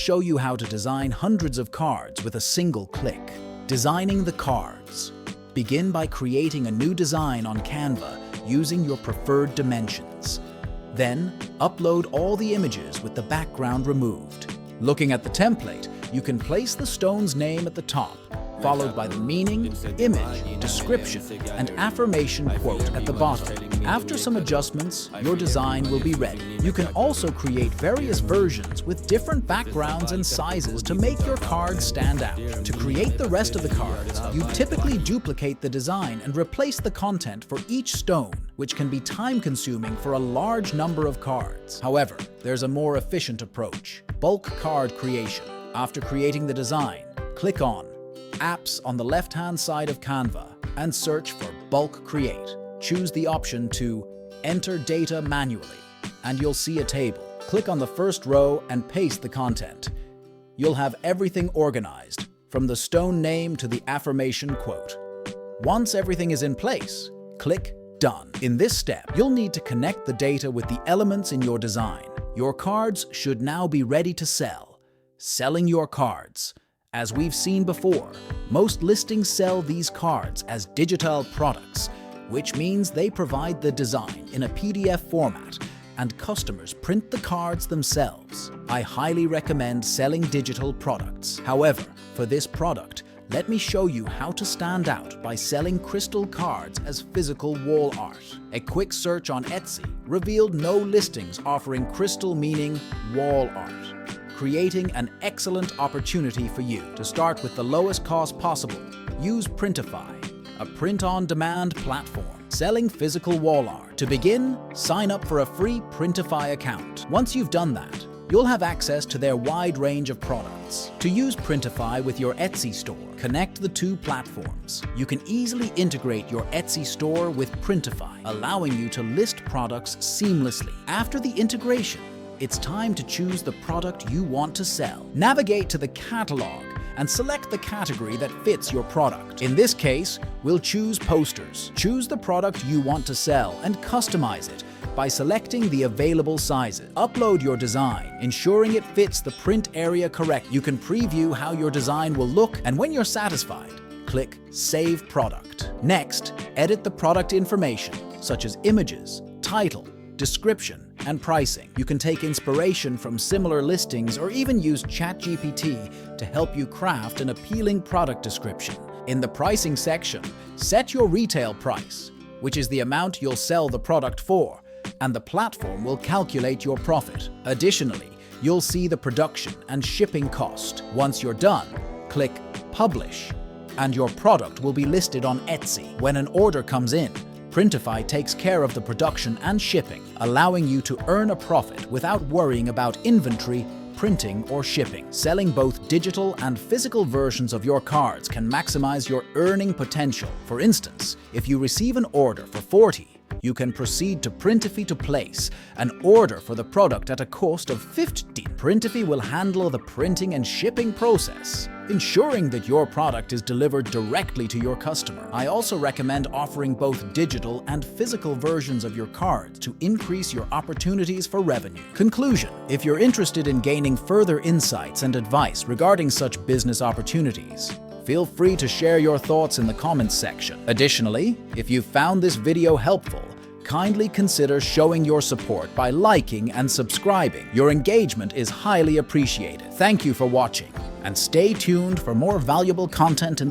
show you how to design hundreds of cards with a single click. Designing the cards. Begin by creating a new design on Canva using your preferred dimensions. Then, upload all the images with the background removed. Looking at the template, you can place the stone's name at the top, followed by the meaning, image, description, and affirmation quote at the bottom. After some adjustments, your design will be ready. You can also create various versions with different backgrounds and sizes to make your cards stand out. To create the rest of the cards, you typically duplicate the design and replace the content for each stone, which can be time-consuming for a large number of cards. However, there's a more efficient approach: bulk card creation. After creating the design, click on Apps on the left-hand side of Canva and search for Bulk Create. Choose the option to Enter Data Manually, and you'll see a table. Click on the first row and paste the content. You'll have everything organized, from the stone name to the affirmation quote. Once everything is in place, click Done. In this step, you'll need to connect the data with the elements in your design. Your cards should now be ready to sell. Selling your cards. As we've seen before, most listings sell these cards as digital products, which means they provide the design in a PDF format and customers print the cards themselves. I highly recommend selling digital products. However, for this product, let me show you how to stand out by selling crystal cards as physical wall art. A quick search on Etsy revealed no listings offering crystal, meaning wall art, creating an excellent opportunity for you. To start with the lowest cost possible, use Printify, a print-on-demand platform selling physical wall art. To begin, sign up for a free Printify account. Once you've done that, you'll have access to their wide range of products. To use Printify with your Etsy store, connect the two platforms. You can easily integrate your Etsy store with Printify, allowing you to list products seamlessly. After the integration, it's time to choose the product you want to sell. Navigate to the catalog and select the category that fits your product. In this case, we'll choose posters. Choose the product you want to sell and customize it by selecting the available sizes. Upload your design, ensuring it fits the print area correctly. You can preview how your design will look, and when you're satisfied, click Save Product. Next, edit the product information, such as images, title, description, and pricing. You can take inspiration from similar listings or even use ChatGPT to help you craft an appealing product description. In the pricing section, set your retail price, which is the amount you'll sell the product for, and the platform will calculate your profit. Additionally, you'll see the production and shipping cost. Once you're done, click Publish, and your product will be listed on Etsy. When an order comes in, Printify takes care of the production and shipping, allowing you to earn a profit without worrying about inventory, printing, or shipping. Selling both digital and physical versions of your cards can maximize your earning potential. For instance, if you receive an order for 40, you can proceed to Printify to place an order for the product at a cost of 50. Printify will handle the printing and shipping process, ensuring that your product is delivered directly to your customer. I also recommend offering both digital and physical versions of your cards to increase your opportunities for revenue. Conclusion: if you're interested in gaining further insights and advice regarding such business opportunities, feel free to share your thoughts in the comments section. Additionally, if you found this video helpful, kindly consider showing your support by liking and subscribing. Your engagement is highly appreciated. Thank you for watching, and stay tuned for more valuable content in